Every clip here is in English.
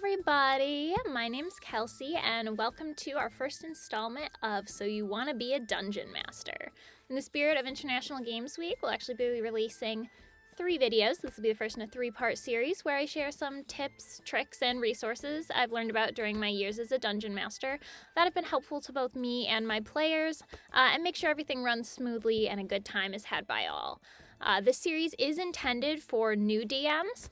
everybody, my name's Kelsey and welcome to our first installment of So You Wanna Be a Dungeon Master. In the spirit of International Games Week, we'll actually be releasing 3 videos. This will be the first in a 3-part series where I share some tips, tricks, and resources I've learned about during my years as a Dungeon Master that have been helpful to both me and my players, and make sure everything runs smoothly and a good time is had by all. This series is intended for new DMs,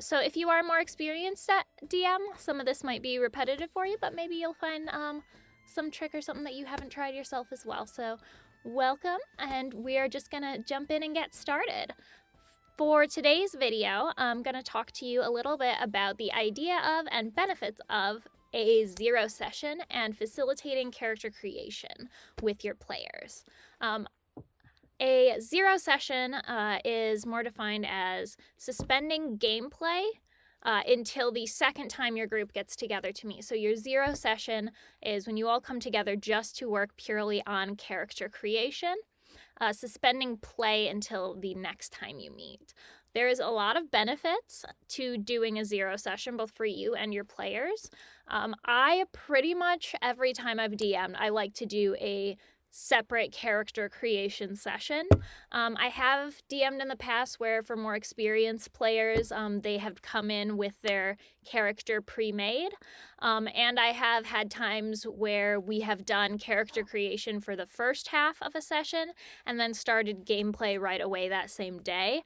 so if you are more experienced at DM, some of this might be repetitive for you, but maybe you'll find some trick or something that you haven't tried yourself as well. So welcome, and we are just gonna jump in and get started. For today's video, I'm gonna talk to you a little bit about the idea of and benefits of a 0 session and facilitating character creation with your players. A 0 session is more defined as suspending gameplay until the second time your group gets together to meet. So your 0 session is when you all come together just to work purely on character creation, suspending play until the next time you meet. There is a lot of benefits to doing a 0 session, both for you and your players. I pretty much, every time I've DM'd, I like to do a separate character creation session. I have DM'd in the past where for more experienced players, they have come in with their character pre-made. And I have had times where we have done character creation for the first half of a session and then started gameplay right away that same day.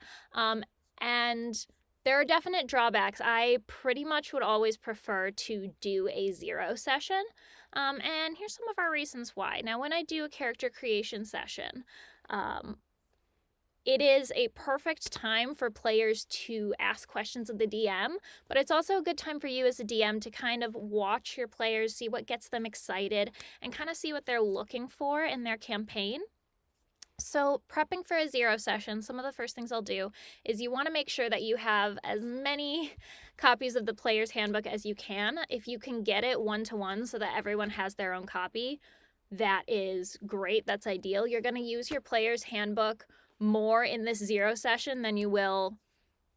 And there are definite drawbacks. I pretty much would always prefer to do a 0 session. And here's some of our reasons why. Now, when I do a character creation session, it is a perfect time for players to ask questions of the DM, but it's also a good time for you as a DM to kind of watch your players, see what gets them excited, and kind of see what they're looking for in their campaign. So prepping for a 0 session, some of the first things I'll do is you want to make sure that you have as many copies of the player's handbook as you can. If you can get it 1-to-1 so that everyone has their own copy, that is great. That's ideal. You're going to use your player's handbook more in this 0 session than you will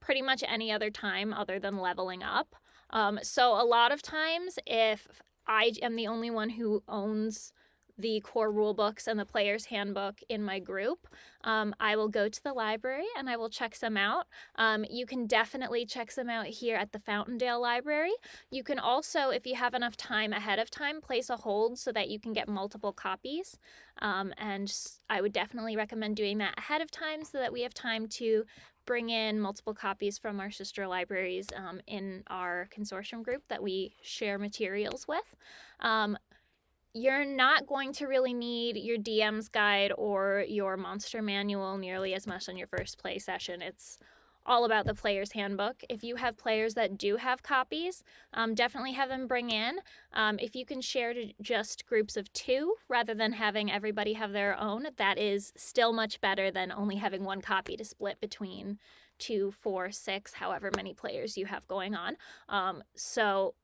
pretty much any other time other than leveling up. So a lot of times, if I am the only one who owns the core rule books and the player's handbook in my group, I will go to the library and I will check some out. You can definitely check some out here at the Fountaindale library. You can also, if you have enough time ahead of time, place a hold so that you can get multiple copies. And I would definitely recommend doing that ahead of time so that we have time to bring in multiple copies from our sister libraries in our consortium group that we share materials with. You're not going to really need your DM's guide or your monster manual nearly as much on your first play session. It's all about the player's handbook. If you have players that do have copies, definitely have them bring in. If you can share to just groups of 2 rather than having everybody have their own, that is still much better than only having 1 copy to split between 2, 4, 6, however many players you have going on. So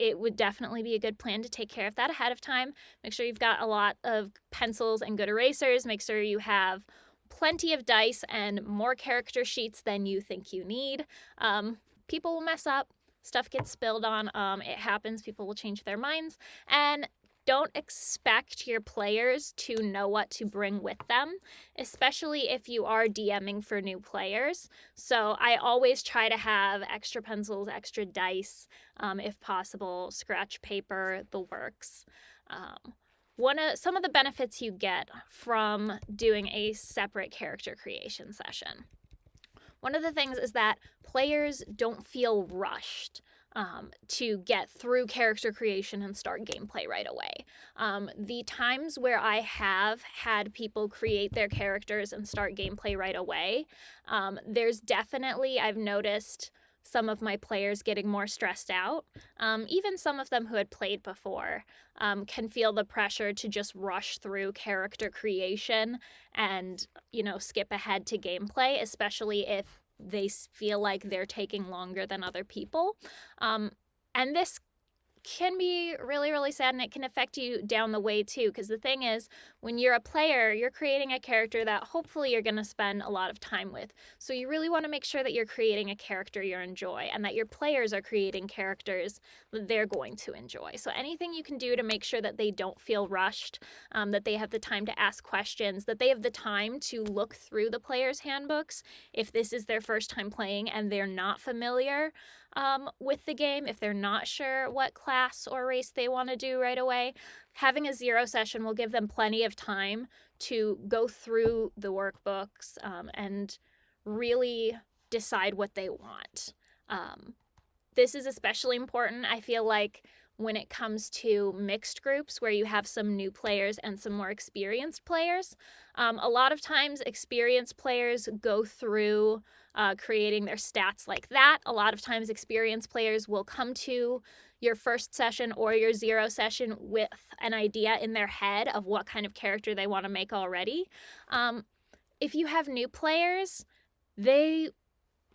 it would definitely be a good plan to take care of that ahead of time. Make sure you've got a lot of pencils and good erasers. Make sure you have plenty of dice and more character sheets than you think you need. People will mess up. Stuff gets spilled on. It happens. People will change their minds. And don't expect your players to know what to bring with them, especially if you are DMing for new players. So I always try to have extra pencils, extra dice, if possible, scratch paper, the works. Some of the benefits you get from doing a separate character creation session. One of the things is that players don't feel rushed to get through character creation and start gameplay right away. The times where I have had people create their characters and start gameplay right away, there's definitely, I've noticed some of my players getting more stressed out. Even some of them who had played before can feel the pressure to just rush through character creation and, skip ahead to gameplay, especially if they feel like they're taking longer than other people. And this can be really, really sad, and it can affect you down the way too, because the thing is, when you're a player, you're creating a character that hopefully you're going to spend a lot of time with. So you really want to make sure that you're creating a character you enjoy, and that your players are creating characters that they're going to enjoy. So anything you can do to make sure that they don't feel rushed, that they have the time to ask questions, that they have the time to look through the players' handbooks if this is their first time playing and they're not familiar with the game, if they're not sure what class or race they want to do right away. Having a zero session will give them plenty of time to go through the workbooks and really decide what they want. This is especially important, I feel like, when it comes to mixed groups where you have some new players and some more experienced players. A lot of times experienced players go through creating their stats like that. A lot of times experienced players will come to your first session or your zero session with an idea in their head of what kind of character they want to make already. If you have new players, they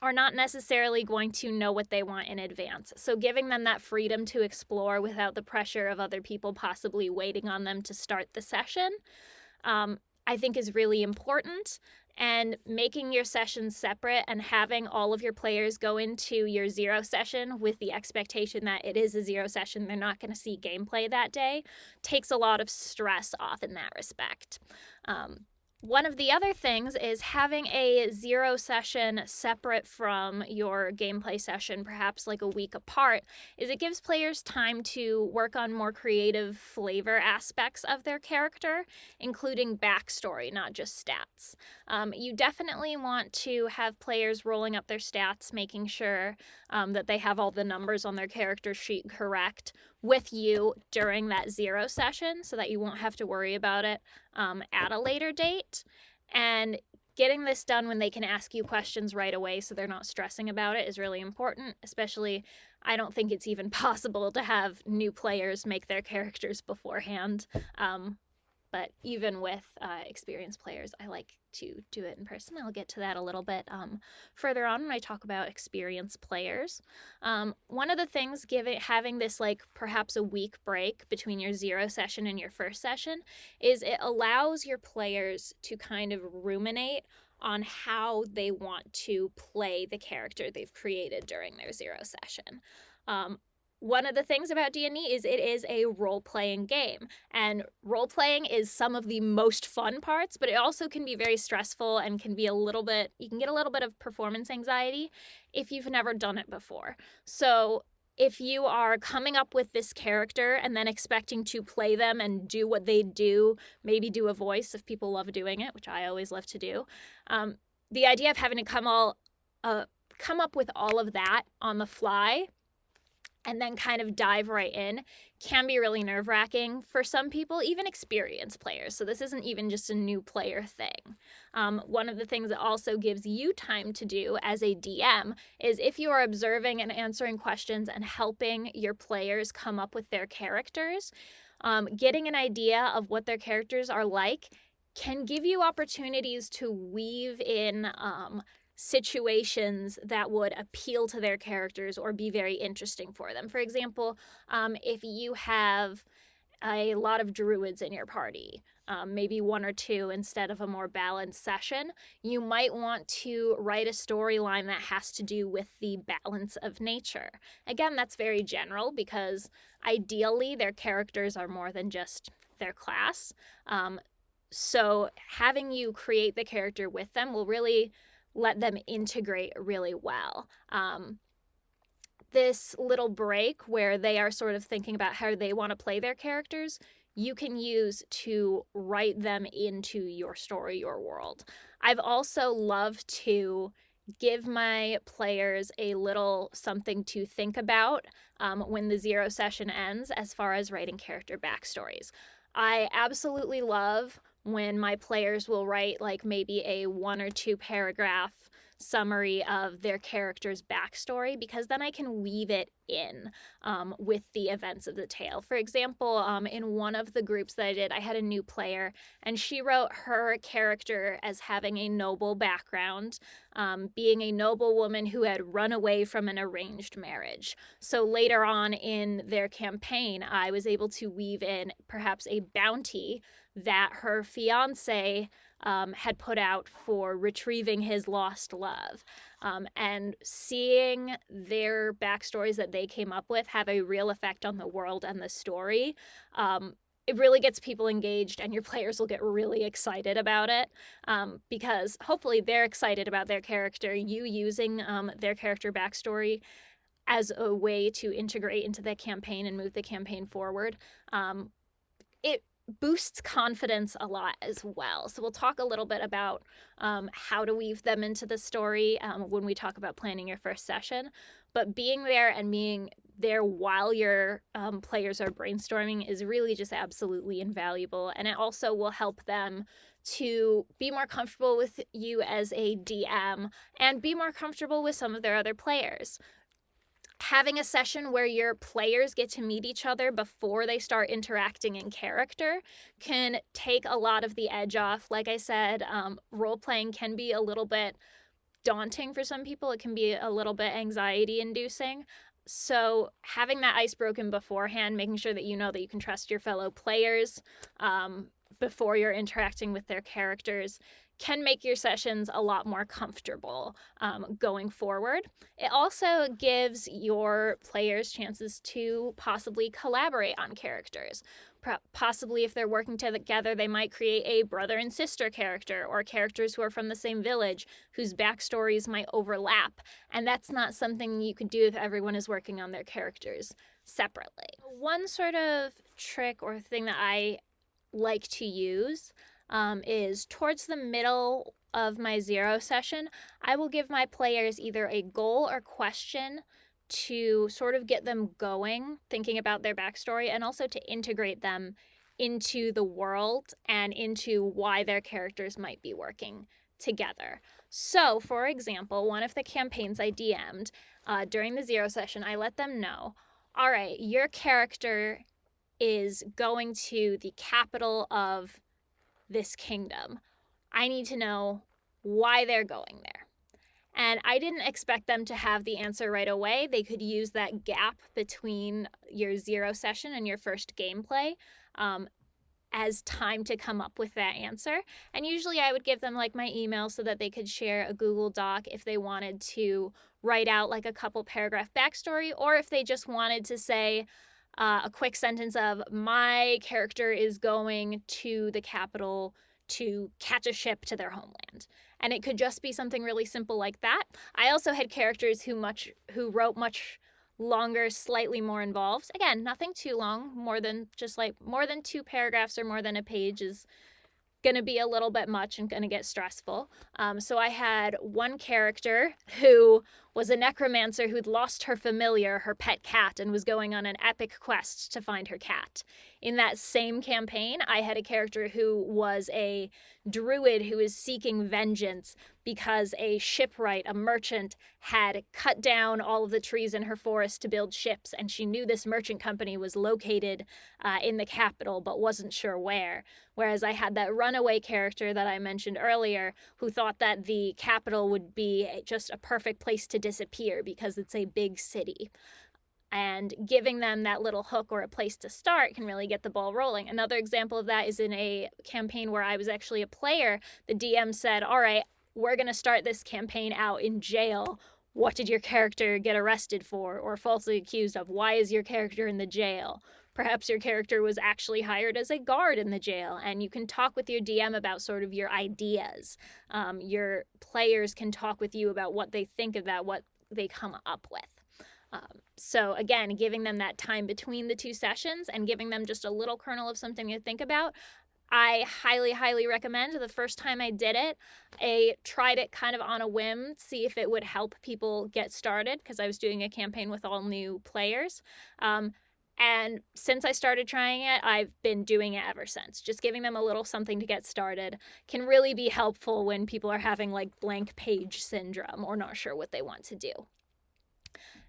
are not necessarily going to know what they want in advance. So giving them that freedom to explore without the pressure of other people possibly waiting on them to start the session, I think is really important. And making your sessions separate and having all of your players go into your zero session with the expectation that it is a zero session, they're not going to see gameplay that day, takes a lot of stress off in that respect. One of the other things is having a zero session separate from your gameplay session, perhaps like a week apart, is it gives players time to work on more creative flavor aspects of their character, including backstory, not just stats. You definitely want to have players rolling up their stats, making sure that they have all the numbers on their character sheet correct with you during that zero session so that you won't have to worry about it at a later date. And getting this done when they can ask you questions right away so they're not stressing about it is really important, especially I don't think it's even possible to have new players make their characters beforehand. But even with experienced players, I like to do it in person. I'll get to that a little bit further on when I talk about experienced players. One of the things, having this like perhaps a week break between your zero session and your first session, is it allows your players to kind of ruminate on how they want to play the character they've created during their zero session. One of the things about D&E is it is a role-playing game, and role-playing is some of the most fun parts, but it also can be very stressful and can be you can get a little bit of performance anxiety if you've never done it before. So if you are coming up with this character and then expecting to play them and do what they do, maybe do a voice if people love doing it, which I always love to do, the idea of having to come up with all of that on the fly and then kind of dive right in can be really nerve-wracking for some people, even experienced players. So this isn't even just a new player thing. One of the things that also gives you time to do as a DM is if you are observing and answering questions and helping your players come up with their characters, getting an idea of what their characters are like can give you opportunities to weave in situations that would appeal to their characters or be very interesting for them. For example, if you have a lot of druids in your party, maybe one or two instead of a more balanced session, you might want to write a storyline that has to do with the balance of nature. Again, that's very general because ideally their characters are more than just their class. So having you create the character with them will really let them integrate really well. This little break where they are sort of thinking about how they want to play their characters, you can use to write them into your story, your world. I've also loved to give my players a little something to think about when the zero session ends as far as writing character backstories. I absolutely love when my players will write like maybe a 1 or 2 paragraph summary of their character's backstory, because then I can weave it in with the events of the tale. For example, in one of the groups that I did, I had a new player, and she wrote her character as having a noble background, being a noble woman who had run away from an arranged marriage. So later on in their campaign, I was able to weave in perhaps a bounty that her fiance had put out for retrieving his lost love. And seeing their backstories that they came up with have a real effect on the world and the story, it really gets people engaged, and your players will get really excited about it, because hopefully they're excited about their character, you using their character backstory as a way to integrate into the campaign and move the campaign forward. It boosts confidence a lot as well. So we'll talk a little bit about how to weave them into the story when we talk about planning your first session. But being there and being there while your players are brainstorming is really just absolutely invaluable. And it also will help them to be more comfortable with you as a DM and be more comfortable with some of their other players. Having a session where your players get to meet each other before they start interacting in character can take a lot of the edge off. Like I said, role-playing can be a little bit daunting for some people. It can be a little bit anxiety-inducing. So having that ice broken beforehand, making sure that you know that you can trust your fellow players before you're interacting with their characters can make your sessions a lot more comfortable going forward. It also gives your players chances to possibly collaborate on characters. Possibly if they're working together, they might create a brother and sister character, or characters who are from the same village whose backstories might overlap. And that's not something you could do if everyone is working on their characters separately. One sort of trick or thing that I like to use is towards the middle of my 0 session, I will give my players either a goal or question to sort of get them going, thinking about their backstory, and also to integrate them into the world and into why their characters might be working together. So, for example, one of the campaigns I DM'd during the 0 session, I let them know, all right, your character is going to the capital of this kingdom. I need to know why they're going there. And I didn't expect them to have the answer right away. They could use that gap between your 0 session and your first gameplay as time to come up with that answer. And usually I would give them like my email so that they could share a Google Doc if they wanted to write out like a couple paragraph backstory, or if they just wanted to say a quick sentence of, my character is going to the capital to catch a ship to their homeland. And it could just be something really simple like that. I also had characters who wrote much longer, slightly more involved. Again, nothing too long, more than 2 paragraphs or more than a page is going to be a little bit much and going to get stressful. So I had one character who was a necromancer who'd lost her familiar, her pet cat, and was going on an epic quest to find her cat. In that same campaign, I had a character who was a druid who is seeking vengeance because a shipwright, a merchant, had cut down all of the trees in her forest to build ships, and she knew this merchant company was located in the capital but wasn't sure where. Whereas I had that runaway character that I mentioned earlier who thought that the capital would be just a perfect place to disappear because it's a big city. And giving them that little hook or a place to start can really get the ball rolling. Another example of that is in a campaign where I was actually a player. The DM said, all right, we're going to start this campaign out in jail. What did your character get arrested for or falsely accused of? Why is your character in the jail? Perhaps your character was actually hired as a guard in the jail, and you can talk with your DM about sort of your ideas. Your players can talk with you about what they think of that, what they come up with. So again, giving them that time between the 2 sessions and giving them just a little kernel of something to think about, I highly, highly recommend. The first time I did it, I tried it kind of on a whim, see if it would help people get started, because I was doing a campaign with all new players. And since I started trying it, I've been doing it ever since. Just giving them a little something to get started can really be helpful when people are having like blank page syndrome or not sure what they want to do.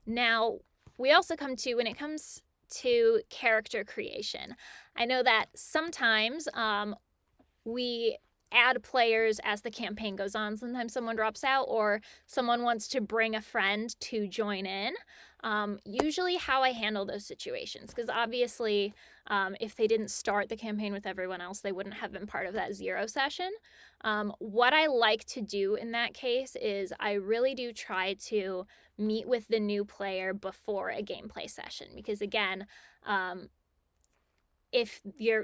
Now, we also come to, when it comes to character creation, I know that sometimes we add players as the campaign goes on. Sometimes someone drops out or someone wants to bring a friend to join in. Usually how I handle those situations, because obviously if they didn't start the campaign with everyone else, they wouldn't have been part of that 0 session. What I like to do in that case is I really do try to meet with the new player before a gameplay session, because again, if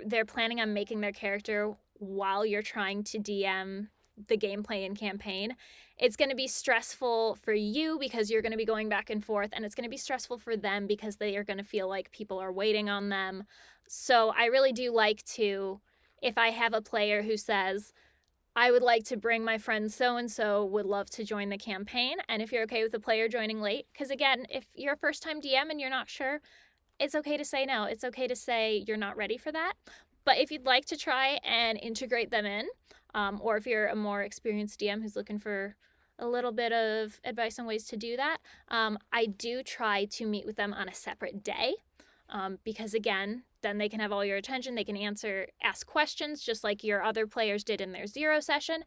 they're planning on making their character while you're trying to DM the gameplay and campaign, it's going to be stressful for you because you're going to be going back and forth, and it's going to be stressful for them because they are going to feel like people are waiting on them. So I really do like to, if I have a player who says, I would like to bring my friend so-and-so, would love to join the campaign, and if you're okay with the player joining late, because again, if you're a first-time DM and you're not sure, it's okay to say no. It's okay to say you're not ready for that. But if you'd like to try and integrate them in, or if you're a more experienced DM who's looking for a little bit of advice on ways to do that, I do try to meet with them on a separate day, because again, then they can have all your attention. They can ask questions just like your other players did in their 0 session.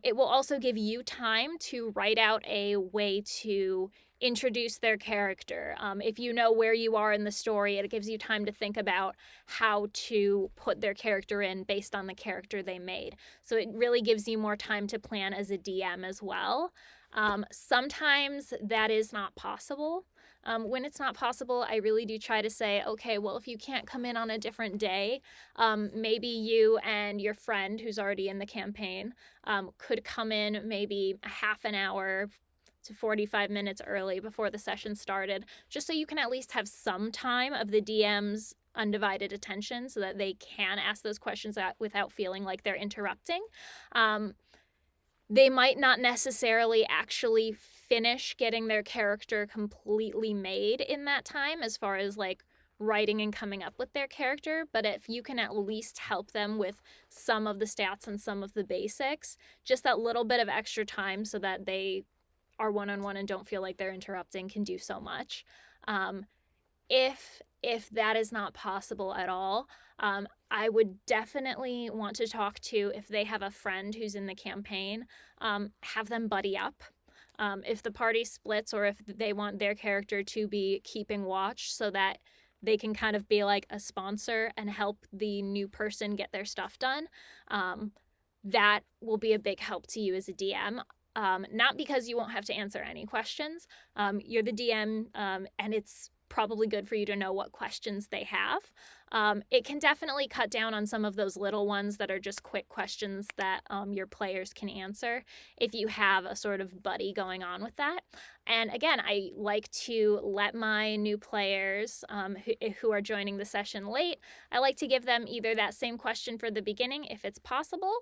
It will also give you time to write out a way to introduce their character. If you know where you are in the story, it gives you time to think about how to put their character in based on the character they made. So it really gives you more time to plan as a DM as well. Sometimes that is not possible. When it's not possible, I really do try to say, okay, well, if you can't come in on a different day, maybe you and your friend who's already in the campaign could come in maybe a half an hour to 45 minutes early before the session started, just so you can at least have some time of the DM's undivided attention so that they can ask those questions without feeling like they're interrupting. They might not necessarily actually finish getting their character completely made in that time as far as like writing and coming up with their character, but if you can at least help them with some of the stats and some of the basics, just that little bit of extra time so that they are one-on-one and don't feel like they're interrupting can do so much. If that is not possible at all, I would definitely want to talk to, if they have a friend who's in the campaign, have them buddy up. If the party splits or if they want their character to be keeping watch so that they can kind of be like a sponsor and help the new person get their stuff done, that will be a big help to you as a DM. Not because you won't have to answer any questions. You're the DM, and it's probably good for you to know what questions they have. It can definitely cut down on some of those little ones that are just quick questions that your players can answer if you have a sort of buddy going on with that. And again, I like to let my new players who are joining the session late, I like to give them either that same question for the beginning if it's possible.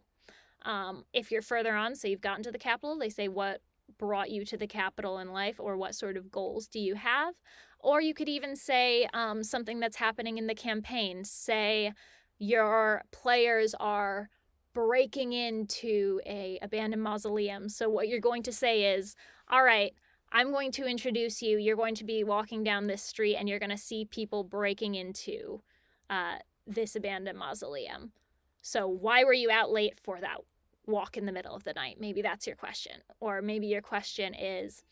If you're further on, so you've gotten to the capital, they say, what brought you to the capital in life, or what sort of goals do you have? Or you could even say something that's happening in the campaign. Say your players are breaking into a abandoned mausoleum. So what you're going to say is, all right, I'm going to introduce you. You're going to be walking down this street and you're going to see people breaking into this abandoned mausoleum. So why were you out late for that walk in the middle of the night? Maybe that's your question. Or maybe your question is,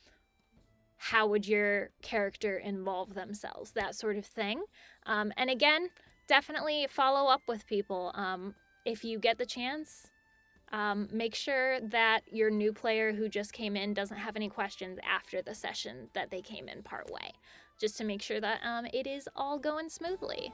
how would your character involve themselves? That sort of thing. And again, definitely follow up with people. If you get the chance, make sure that your new player who just came in doesn't have any questions after the session that they came in part way, just to make sure that it is all going smoothly.